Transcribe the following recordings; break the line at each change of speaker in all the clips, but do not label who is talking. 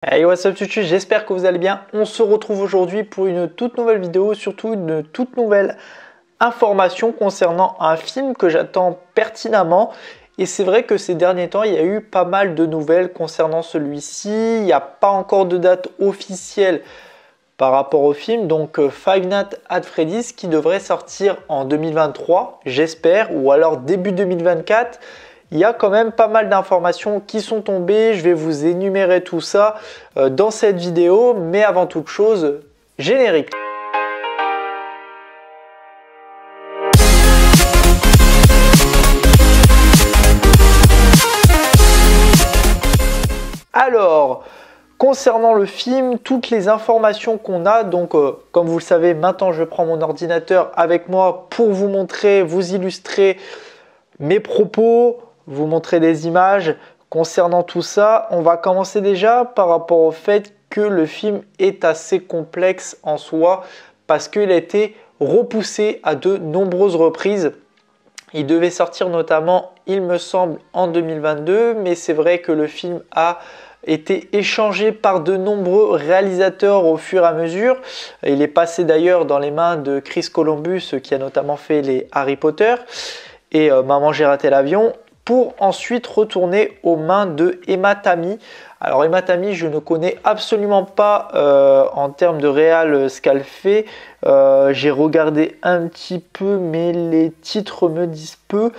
Hey, what's up YouTube, j'espère que vous allez bien. On se retrouve aujourd'hui pour une toute nouvelle vidéo, surtout une toute nouvelle information concernant un film que j'attends pertinemment. Et c'est vrai que ces derniers temps, il y a eu pas mal de nouvelles concernant celui-ci. Il n'y a pas encore de date officielle par rapport au film. Donc Five Nights at Freddy's qui devrait sortir en 2023, j'espère, ou alors début 2024. Il y a quand même pas mal d'informations qui sont tombées. Je vais vous énumérer tout ça dans cette vidéo. Mais avant toute chose, générique. Alors, concernant le film, toutes les informations qu'on a, donc comme vous le savez, maintenant je prends mon ordinateur avec moi pour vous montrer, vous illustrer mes propos, vous montrer des images concernant tout ça. On va commencer déjà par rapport au fait que le film est assez complexe en soi parce qu'il a été repoussé à de nombreuses reprises. Il devait sortir notamment, il me semble, en 2022, mais c'est vrai que le film a été échangé par de nombreux réalisateurs au fur et à mesure. Il est passé d'ailleurs dans les mains de Chris Columbus qui a notamment fait les Harry Potter et Maman j'ai raté l'avion, pour ensuite retourner aux mains de Emma Tammi. Alors Emma Tammi, je ne connais absolument pas en termes de réal ce qu'elle fait. J'ai regardé un petit peu, mais les titres me disent peu.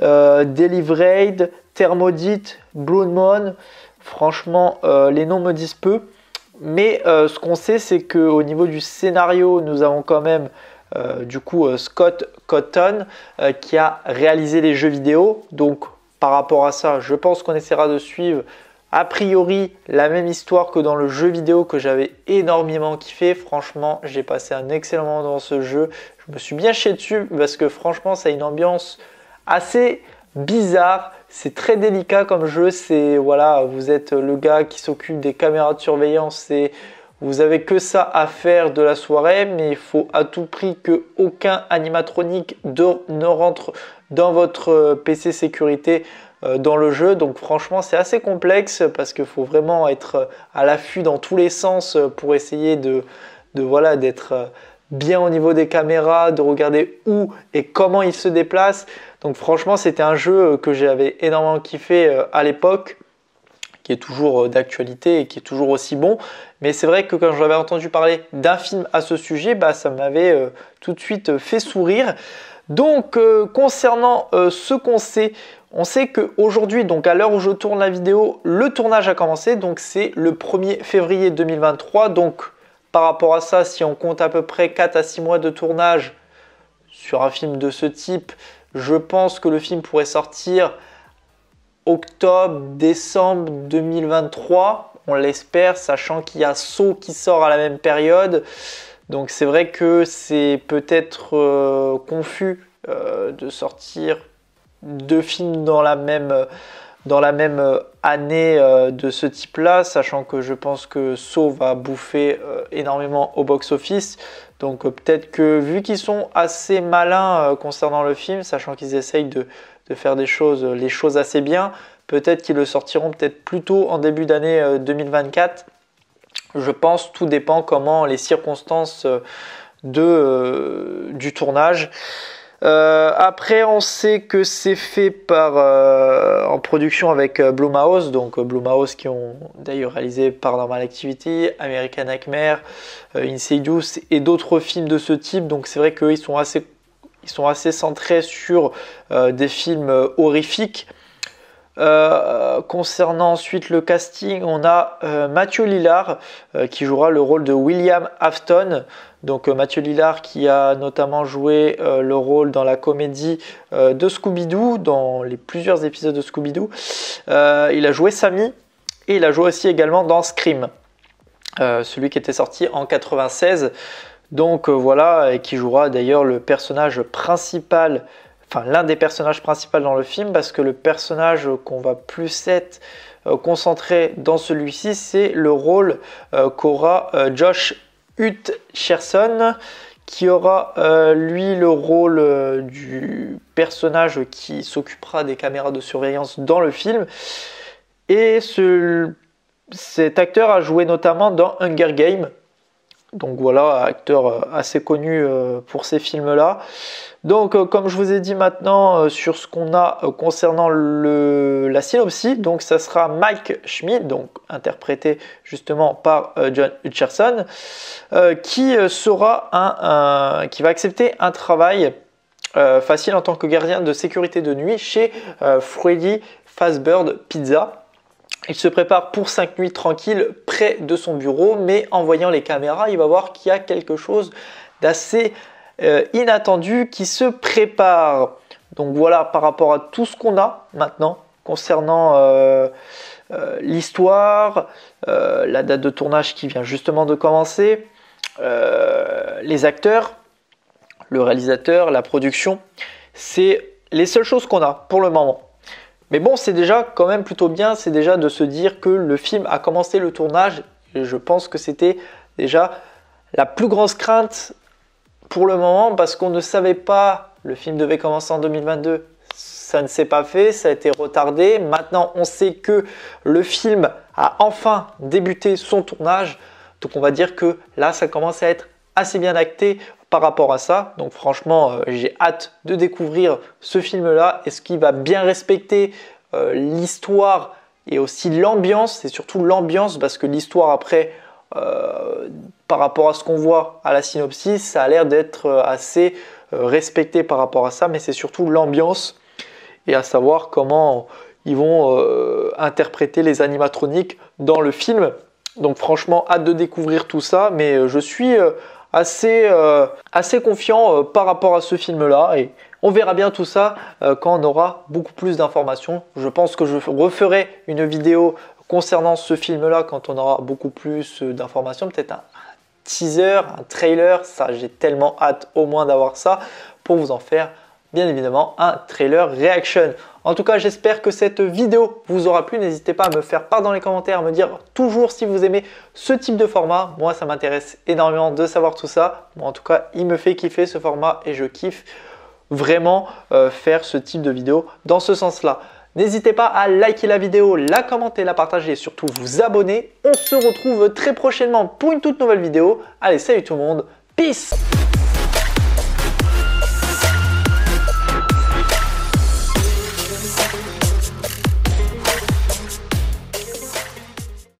Delivered, Thermodite, Blood Moon, franchement les noms me disent peu. Mais ce qu'on sait, c'est qu'au niveau du scénario, nous avons quand même Scott Cawthon qui a réalisé les jeux vidéo. Donc par rapport à ça, je pense qu'on essaiera de suivre a priori la même histoire que dans le jeu vidéo que j'avais énormément kiffé. Franchement, j'ai passé un excellent moment dans ce jeu. Je me suis bien chié dessus parce que franchement, ça a une ambiance assez bizarre. C'est très délicat comme jeu. C'est voilà, vous êtes le gars qui s'occupe des caméras de surveillance et vous avez que ça à faire de la soirée, mais il faut à tout prix que aucun animatronique ne rentre dans votre PC sécurité dans le jeu. Donc franchement, c'est assez complexe parce qu'il faut vraiment être à l'affût dans tous les sens pour essayer voilà, d'être bien au niveau des caméras, de regarder où et comment il se déplace. Donc franchement, c'était un jeu que j'avais énormément kiffé à l'époque, qui est toujours d'actualité et qui est toujours aussi bon. Mais c'est vrai que quand j'avais entendu parler d'un film à ce sujet, ça m'avait tout de suite fait sourire. Donc concernant ce qu'on sait, on sait qu'aujourd'hui, donc à l'heure où je tourne la vidéo, le tournage a commencé. Donc c'est le 1er février 2023. Donc par rapport à ça, si on compte à peu près 4 à 6 mois de tournage sur un film de ce type, je pense que le film pourrait sortir octobre, décembre 2023, on l'espère, sachant qu'il y a Saw qui sort à la même période. Donc c'est vrai que c'est peut-être confus de sortir deux films dans la même année de ce type-là, sachant que je pense que Saw va bouffer énormément au box-office. Donc peut-être que vu qu'ils sont assez malins concernant le film, sachant qu'ils essayent de faire les choses assez bien, peut-être qu'ils le sortiront peut-être plus tôt en début d'année 2024. Je pense, tout dépend comment les circonstances du tournage. Après, on sait que c'est fait en production avec Blumhouse, donc Blumhouse qui ont d'ailleurs réalisé Paranormal Activity, American Nightmare, Insidious et d'autres films de ce type. Donc c'est vrai qu'eux ils sont assez centrés sur des films horrifiques. Concernant ensuite le casting, on a Matthew Lillard qui jouera le rôle de William Afton. Donc Matthew Lillard qui a notamment joué le rôle dans la comédie de Scooby-Doo, dans les plusieurs épisodes de Scooby-Doo. Il a joué Sammy et il a joué aussi également dans Scream, celui qui était sorti en 96. Donc voilà, et qui jouera d'ailleurs le personnage principal, enfin l'un des personnages principaux dans le film, parce que le personnage qu'on va plus être concentré dans celui-ci, c'est le rôle qu'aura Josh Hutcherson, qui aura lui le rôle du personnage qui s'occupera des caméras de surveillance dans le film. Et Cet acteur a joué notamment dans Hunger Games. Donc voilà, acteur assez connu pour ces films-là. Donc comme je vous ai dit maintenant sur ce qu'on a concernant la synopsis, donc ça sera Mike Schmidt, donc interprété justement par John Hutcherson, qui va accepter un travail facile en tant que gardien de sécurité de nuit chez Freddy Fazbear's Pizza. Il se prépare pour 5 nuits tranquilles près de son bureau, mais en voyant les caméras, il va voir qu'il y a quelque chose d'assez inattendu qui se prépare. Donc voilà, par rapport à tout ce qu'on a maintenant concernant l'histoire, la date de tournage qui vient justement de commencer, les acteurs, le réalisateur, la production, c'est les seules choses qu'on a pour le moment. Mais bon, c'est déjà quand même plutôt bien, c'est déjà de se dire que le film a commencé le tournage. Et je pense que c'était déjà la plus grosse crainte pour le moment parce qu'on ne savait pas, le film devait commencer en 2022. Ça ne s'est pas fait, ça a été retardé. Maintenant, on sait que le film a enfin débuté son tournage. Donc on va dire que là, ça commence à être assez bien acté par rapport à ça. Donc franchement, j'ai hâte de découvrir ce film-là. Est-ce qu'il va bien respecter l'histoire et aussi l'ambiance, et surtout l'ambiance, parce que l'histoire après, par rapport à ce qu'on voit à la synopsis, ça a l'air d'être assez respecté par rapport à ça, mais c'est surtout l'ambiance et à savoir comment ils vont interpréter les animatroniques dans le film. Donc franchement, hâte de découvrir tout ça, mais je suis assez confiant par rapport à ce film-là et on verra bien tout ça quand on aura beaucoup plus d'informations. Je pense que je referai une vidéo concernant ce film-là quand on aura beaucoup plus d'informations, peut-être un teaser, un trailer, ça j'ai tellement hâte au moins d'avoir ça pour vous en faire bien évidemment un trailer reaction. En tout cas, j'espère que cette vidéo vous aura plu. N'hésitez pas à me faire part dans les commentaires, à me dire toujours si vous aimez ce type de format. Moi, ça m'intéresse énormément de savoir tout ça. Moi, en tout cas, il me fait kiffer ce format et je kiffe vraiment faire ce type de vidéo dans ce sens-là. N'hésitez pas à liker la vidéo, la commenter, la partager et surtout vous abonner. On se retrouve très prochainement pour une toute nouvelle vidéo. Allez, salut tout le monde. Peace!